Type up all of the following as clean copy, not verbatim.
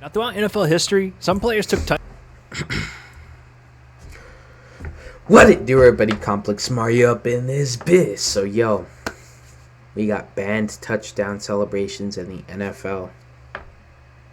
Now, throughout NFL history, some players took time. What it do, everybody? Complex Mario up in this biz. So, yo, we got banned touchdown celebrations in the NFL.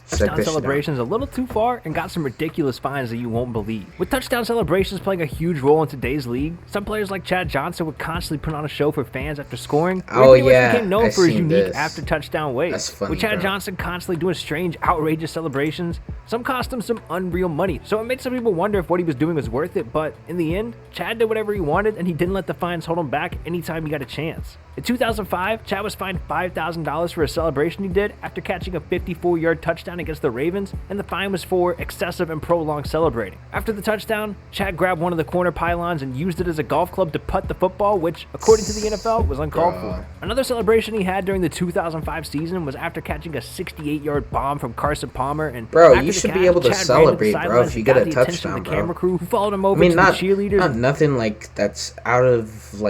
Touchdown celebrations a little too far and got some ridiculous fines that you won't believe. With touchdown celebrations playing a huge role in today's league, some players like Chad Johnson would constantly put on a show for fans after scoring. Oh yeah, became known for his unique this. after touchdown ways. That's funny, with Chad bro. Johnson constantly doing strange, outrageous celebrations, some cost him some unreal money. So it made some people wonder if what he was doing was worth it. But in the end, Chad did whatever he wanted, and he didn't let the fines hold him back anytime he got a chance. In 2005, Chad was fined $5,000 for a celebration he did after catching a 54-yard touchdown against the Ravens, and the fine was for excessive and prolonged celebrating. After the touchdown, Chad grabbed one of the corner pylons and used it as a golf club to putt the football, which, according to the NFL, was uncalled for. Another celebration he had during the 2005 season was after catching a 68-yard bomb from Carson Palmer. And bro, after you the should catch, be able to Chad ran celebrate, the bro, if you get a got the attention touchdown, of the bro. camera crew, who followed him over I mean, to not the cheerleaders. not nothing like that's out of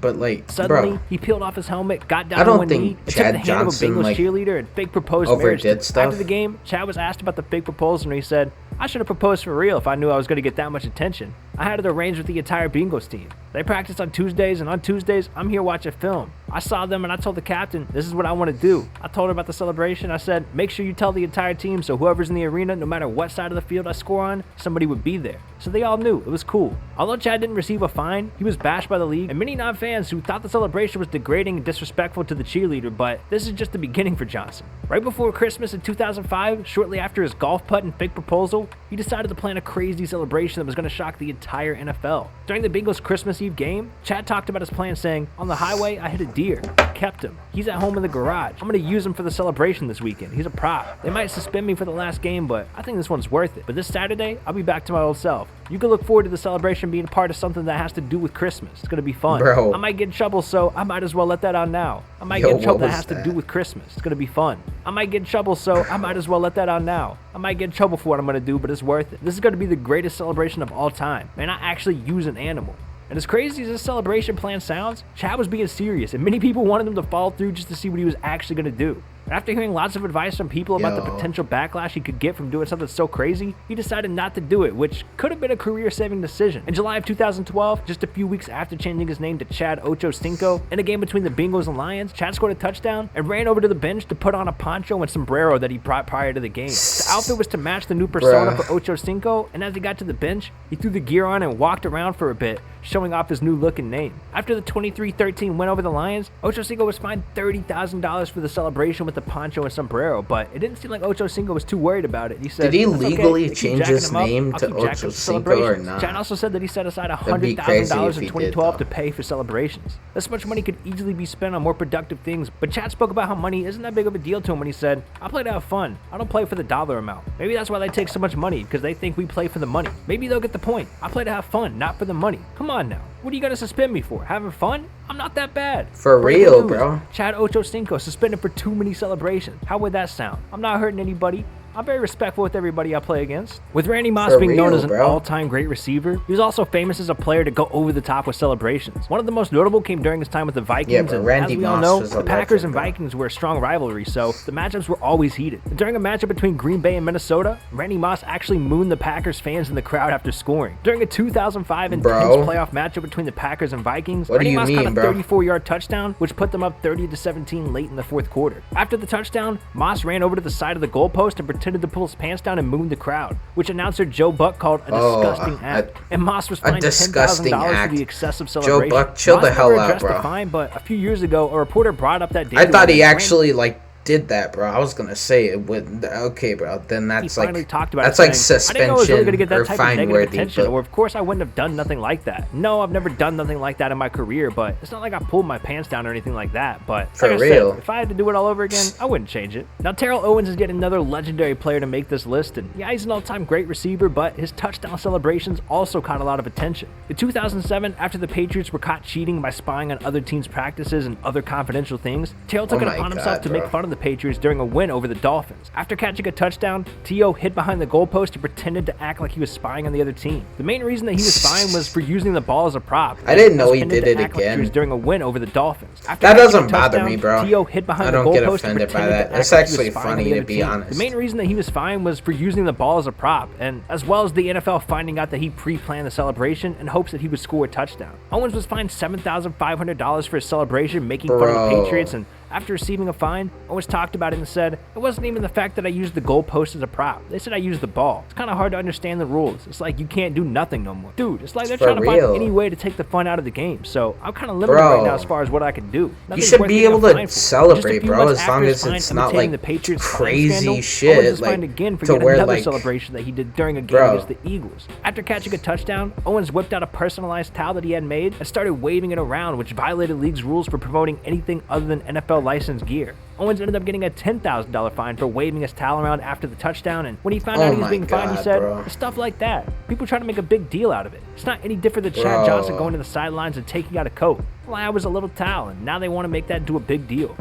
but like, Suddenly, bro, he peeled off his helmet, got down I don't on one think knee, and Chad took the hand Johnson, of a Bengals like, cheerleader and fake proposed marriage. overdid stuff. After the game, Chad was asked about the fake proposal, and he said, "I should have proposed for real if I knew I was going to get that much attention. I had it arranged with the entire Bengals team. They practice on Tuesdays, and on Tuesdays, I'm here watching film. I saw them, and I told the captain, this is what I want to do. I told her about the celebration. I said, make sure you tell the entire team so whoever's in the arena, no matter what side of the field I score on, somebody would be there." So they all knew. It was cool. Although Chad didn't receive a fine, he was bashed by the league and many non-fans who thought the celebration was degrading and disrespectful to the cheerleader, but this is just the beginning for Johnson. Right before Christmas in 2005, shortly after his golf putt and fake proposal, he decided to plan a crazy celebration that was going to shock the entire NFL. During the Bengals Christmas Eve game, Chad talked about his plan saying, "On the highway, I hit a deer. Kept him. He's at home in the garage. I'm going to use him for the celebration this weekend. He's a prop. They might suspend me for the last game, but I think this one's worth it. But this Saturday, I'll be back to my old self. You can look forward to the celebration being part of something that has to do with Christmas. It's going to be fun. Bro. I might get in trouble, so I might as well let that on now. I might Yo, get in trouble what that was has to that? do with Christmas. It's going to be fun. I might get in trouble, so I might as well let that on now. I might get in trouble for what I'm going to do, but it's worth it. This is going to be the greatest celebration of all time. And I actually use an animal." And as crazy as this celebration plan sounds, Chad was being serious, and many people wanted him to follow through just to see what he was actually going to do. And after hearing lots of advice from people about the potential backlash he could get from doing something so crazy, he decided not to do it, which could have been a career-saving decision. In July of 2012, just a few weeks after changing his name to Chad Ochocinco, in a game between the Bengals and Lions, Chad scored a touchdown and ran over to the bench to put on a poncho and sombrero that he brought prior to the game. The outfit was to match the new persona for Ochocinco, and as he got to the bench, he threw the gear on and walked around for a bit, showing off his new look and name. After the 23-13 win over the Lions, Ochocinco was fined $30,000 for the celebration with the poncho and sombrero, but it didn't seem like Ochocinco was too worried about it. He said, Did he "That's okay. legally They keep change jacking his him up. name I'll to keep jacking up the Ochocinco celebrations." or not? Chad also said that he set aside That'd be crazy $100,000 if in he did, 2012 to though. pay for celebrations. This much money could easily be spent on more productive things, but Chad spoke about how money isn't that big of a deal to him when he said, "I play to have fun. I don't play for the dollar amount." Maybe that's why they take so much money, because they think we play for the money. Maybe they'll get the point. I play to have fun, not for the money. Come on now. What are you going to suspend me for? Having fun? I'm not that bad. For Breaking real, news. bro. Chad Ochocinco suspended for too many celebrations. How would that sound? I'm not hurting anybody. I'm very respectful with everybody I play against. With Randy Moss For being known real, as an bro. all-time great receiver, he was also famous as a player to go over the top with celebrations. One of the most notable came during his time with the Vikings, Yeah, but and Randy as we all Moss know, was a the Packers legend, and bro. Vikings were a strong rivalry, so the matchups were always heated. And during a matchup between Green Bay and Minnesota, Randy Moss actually mooned the Packers fans in the crowd after scoring. During a 2005 intense Bro. playoff matchup between the Packers and Vikings, What do Randy you Moss mean, caught a bro? 34-yard touchdown, which put them up 30-17 late in the fourth quarter. After the touchdown, Moss ran over to the side of the goalpost and pretended to pull his pants down and mooned the crowd, which announcer Joe Buck called a disgusting act. And Moss was fined disgusting $10,000 act. for the excessive celebration. Joe Buck, chill Moss the hell never out, addressed bro. the fine, but a few years ago, a reporter brought up that day. I thought he actually did that, bro. I was gonna say it would. Okay, bro. Then that's He finally like talked about that's it, like saying, "I didn't know I was really suspension going to get that or type of fine negative worthy. attention, But or of course I wouldn't have done nothing like that. No, I've never done nothing like that in my career, but it's not like I pulled my pants down or anything like that. But For like I real. said, if I had to do it all over again, I wouldn't change it." Now, Terrell Owens is yet another legendary player to make this list, and yeah, he's an all-time great receiver, but his touchdown celebrations also caught a lot of attention. In 2007, after the Patriots were caught cheating by spying on other teams' practices and other confidential things, Terrell took Oh it my upon himself God, to make bro. fun of the the Patriots during a win over the Dolphins. After catching a touchdown, T.O. hid behind the goalpost and pretended to act like he was spying on the other team. The main reason that he was fined was for using the ball as a prop. I didn't know he did it again. Like during a win over the Dolphins. That doesn't bother me, bro. T.O. hid behind I don't get offended by that. It's actually funny, to be honest. The main reason that he was fined was for using the ball as a prop, and as well as the NFL finding out that he pre-planned the celebration in hopes that he would score a touchdown. Owens was fined $7,500 for his celebration, making fun of the Patriots, and after receiving a fine, Owens talked about it and said, "It wasn't even the fact that I used the goalpost as a prop. They said I used the ball. It's kind of hard to understand the rules. It's like you can't do nothing no more. Dude, it's like they're trying to find any way to take the fun out of the game. So I'm kind of limited right now as far as what I can do. You should be able to celebrate, bro, as long as it's not like crazy shit, like again for to yet where another like celebration that he did during a game against the Eagles. After catching a touchdown, Owens whipped out a personalized towel that he had made and started waving it around, which violated league's rules for promoting anything other than NFL licensed gear. Owens ended up getting a $10,000 fine for waving his towel around after the touchdown, and when he found out he was being fined, he said, "It's stuff like that. People try to make a big deal out of it. It's not any different than Chad Johnson going to the sidelines and taking out a coat. Well, I was a little towel, and now they want to make that into a big deal."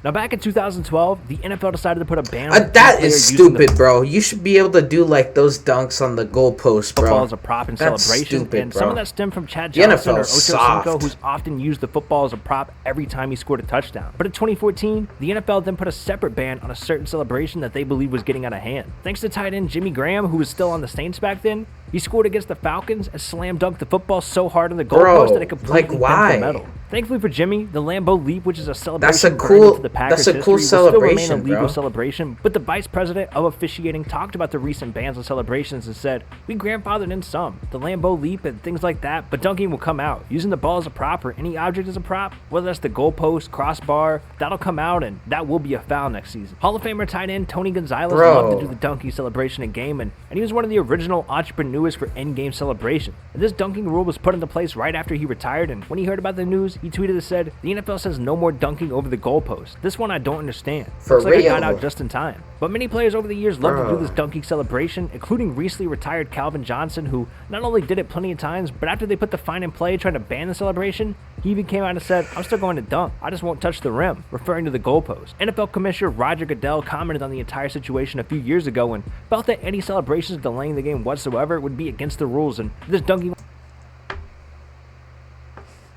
Now, back in 2012, the NFL decided to put a ban on that is stupid, bro. You should be able to do like those dunks on the goalpost, bro. Football as a prop in celebration, stupid, and bro. some of that stemmed from Chad Johnson or Ocho soft. Cinco, who's often used the football as a prop every time he scored a touchdown. But in 2014, the NFL then put a separate ban on a certain celebration that they believed was getting out of hand. Thanks to tight end Jimmy Graham, who was still on the Saints back then, he scored against the Falcons and slam dunked the football so hard on the goalpost that it completely bent the metal. Thankfully for Jimmy, the Lambeau Leap, which is a celebration that's a cool celebration, will still remain a legal bro. celebration. But the vice president of officiating talked about the recent bans on celebrations and said, "We grandfathered in some, the Lambeau Leap and things like that, but dunking will come out. Using the ball as a prop or any object as a prop, whether that's the goalpost, crossbar, that'll come out, and that will be a foul next season." Hall of Famer tight end Tony Gonzalez loved to do the dunking celebration in game, and he was one of the original entrepreneurs for in-game celebration. And this dunking rule was put into place right after he retired, and when he heard about the news, he tweeted and said, "The NFL says no more dunking over the goalpost. This one I don't understand. Looks like I got out just in time." But many players over the years love to do this dunking celebration, including recently retired Calvin Johnson, who not only did it plenty of times, but after they put the fine in play trying to ban the celebration, he even came out and said, "I'm still going to dunk. I just won't touch the rim," referring to the goalpost. NFL Commissioner Roger Goodell commented on the entire situation a few years ago and felt that any celebrations delaying the game whatsoever would be against the rules, and this dunking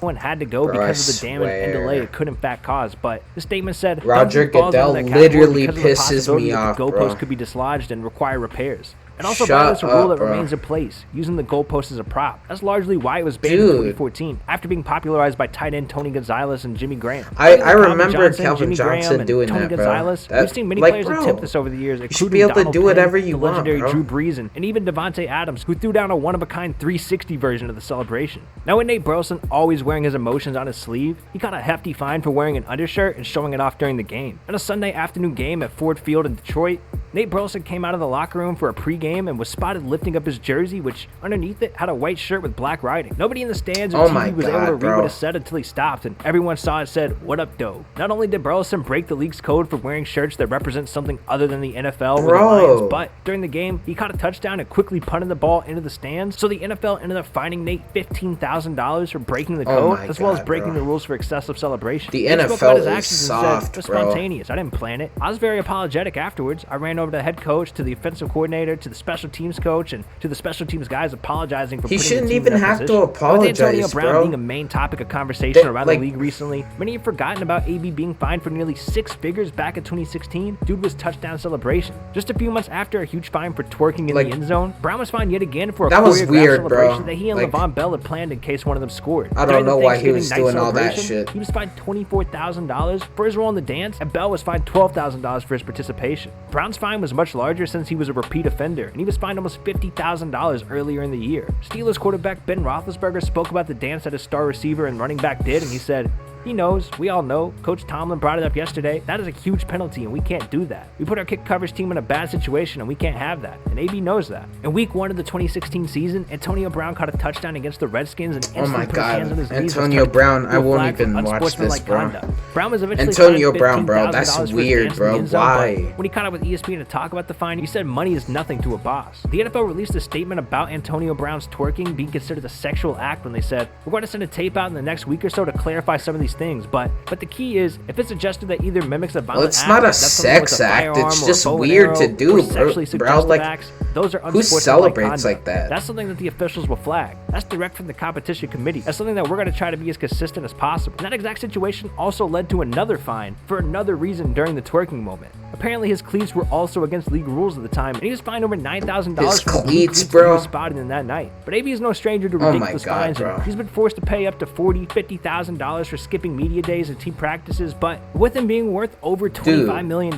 one had to go because of the damage and delay it could in fact cause. But the statement said Roger Goodell literally pisses me off, the goalpost could be dislodged and require repairs. It also violates a rule that remains in place, using the goalpost as a prop. That's largely why it was banned in 2014, after being popularized by tight end Tony Gonzalez and Jimmy Graham. I remember Calvin Johnson doing Tony that, Gonzalez. bro. We've seen many players attempt this over the years, including you should be able Donald to do whatever you the want, legendary bro. Drew Brees, and even Devontae Adams, who threw down a one-of-a-kind 360 version of the celebration. Now, with Nate Burleson always wearing his emotions on his sleeve, he got a hefty fine for wearing an undershirt and showing it off during the game. In a Sunday afternoon game at Ford Field in Detroit, Nate Burleson came out of the locker room for a pregame and was spotted lifting up his jersey, which underneath it had a white shirt with black writing. Nobody in the stands or TV was able to read what it said until he stopped, and everyone saw it said, "What up, doe?" Not only did Burleson break the league's code for wearing shirts that represent something other than the NFL or the Lions, but during the game, he caught a touchdown and quickly punted the ball into the stands, so the NFL ended up fining Nate $15,000 for breaking the code, as well as breaking the rules for excessive celebration. The NFL is soft, and said, "Spontaneous. I didn't plan it." I was very apologetic afterwards. I ran over to the head coach, to the offensive coordinator, to the special teams coach, and to the special teams guys apologizing for he putting shouldn't the team even in that have position. to apologize, With Antonio Brown bro. being a main topic of conversation around the league recently, many have forgotten about AB being fined for nearly 6 figures back in 2016 due to his touchdown celebration. Just a few months after a huge fine for twerking in the end zone, Brown was fined yet again for a choreographed celebration that he and Le'Veon Bell had planned in case one of them scored. I don't know why he was doing all that shit. He was fined $24,000 for his role in the dance, and Bell was fined $12,000 for his participation. Brown's fine was much larger since he was a repeat offender, and he was fined almost $50,000 earlier in the year. Steelers quarterback Ben Roethlisberger spoke about the dance that his star receiver and running back did, and he said, "He knows. We all know. Coach Tomlin brought it up yesterday. That is a huge penalty, and we can't do that. We put our kick coverage team in a bad situation, and we can't have that." And AB knows that. In week 1 of the 2016 season, Antonio Brown caught a touchdown against the Redskins and instantly put his hands on his knees. Antonio Brown, I won't even watch this, bro. Brown was eventually Antonio Brown, bro, that's weird, bro. Why? When he caught up with ESPN to talk about the fine, he said money is nothing to a boss. The NFL released a statement about Antonio Brown's twerking being considered a sexual act when they said, "We're going to send a tape out in the next week or so to clarify some of these these things, but the key is if it's a gesture that either mimics a violent Well, it's act, not a that's something with sex act. firearm It's or a just bow and weird to arrow, do, or sexually bro. suggestive Like, acts, those are who unsportsmanlike celebrates conduct. like that? That's something that the officials will flag. That's direct from the competition committee. That's something that we're going to try to be as consistent as possible. And that exact situation also led to another fine for another reason during the twerking moment. Apparently his cleats were also against league rules at the time, and he was fined over $9,000 His for the cleats, he bro. was spotted in that night. But AB is no stranger to Oh my ridiculous God, fines, bro. and he's been forced to pay up to $40,000-$50,000 for skipping media days and team practices. But with him being worth over $25 million,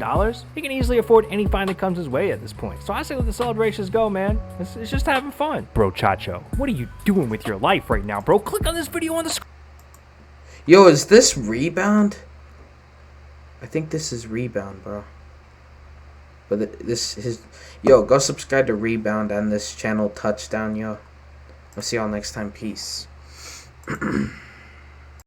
he can easily afford any fine that comes his way at this point. So I say let the celebrations go, man. It's just having fun. Bro, Chacho, what are you doing with your life right now, bro? Click on this video on the screen. Yo, is this Rebound? I think this is Rebound, bro. But yo, go subscribe to Rebound and this channel Touchdown, yo. I'll see y'all next time. Peace.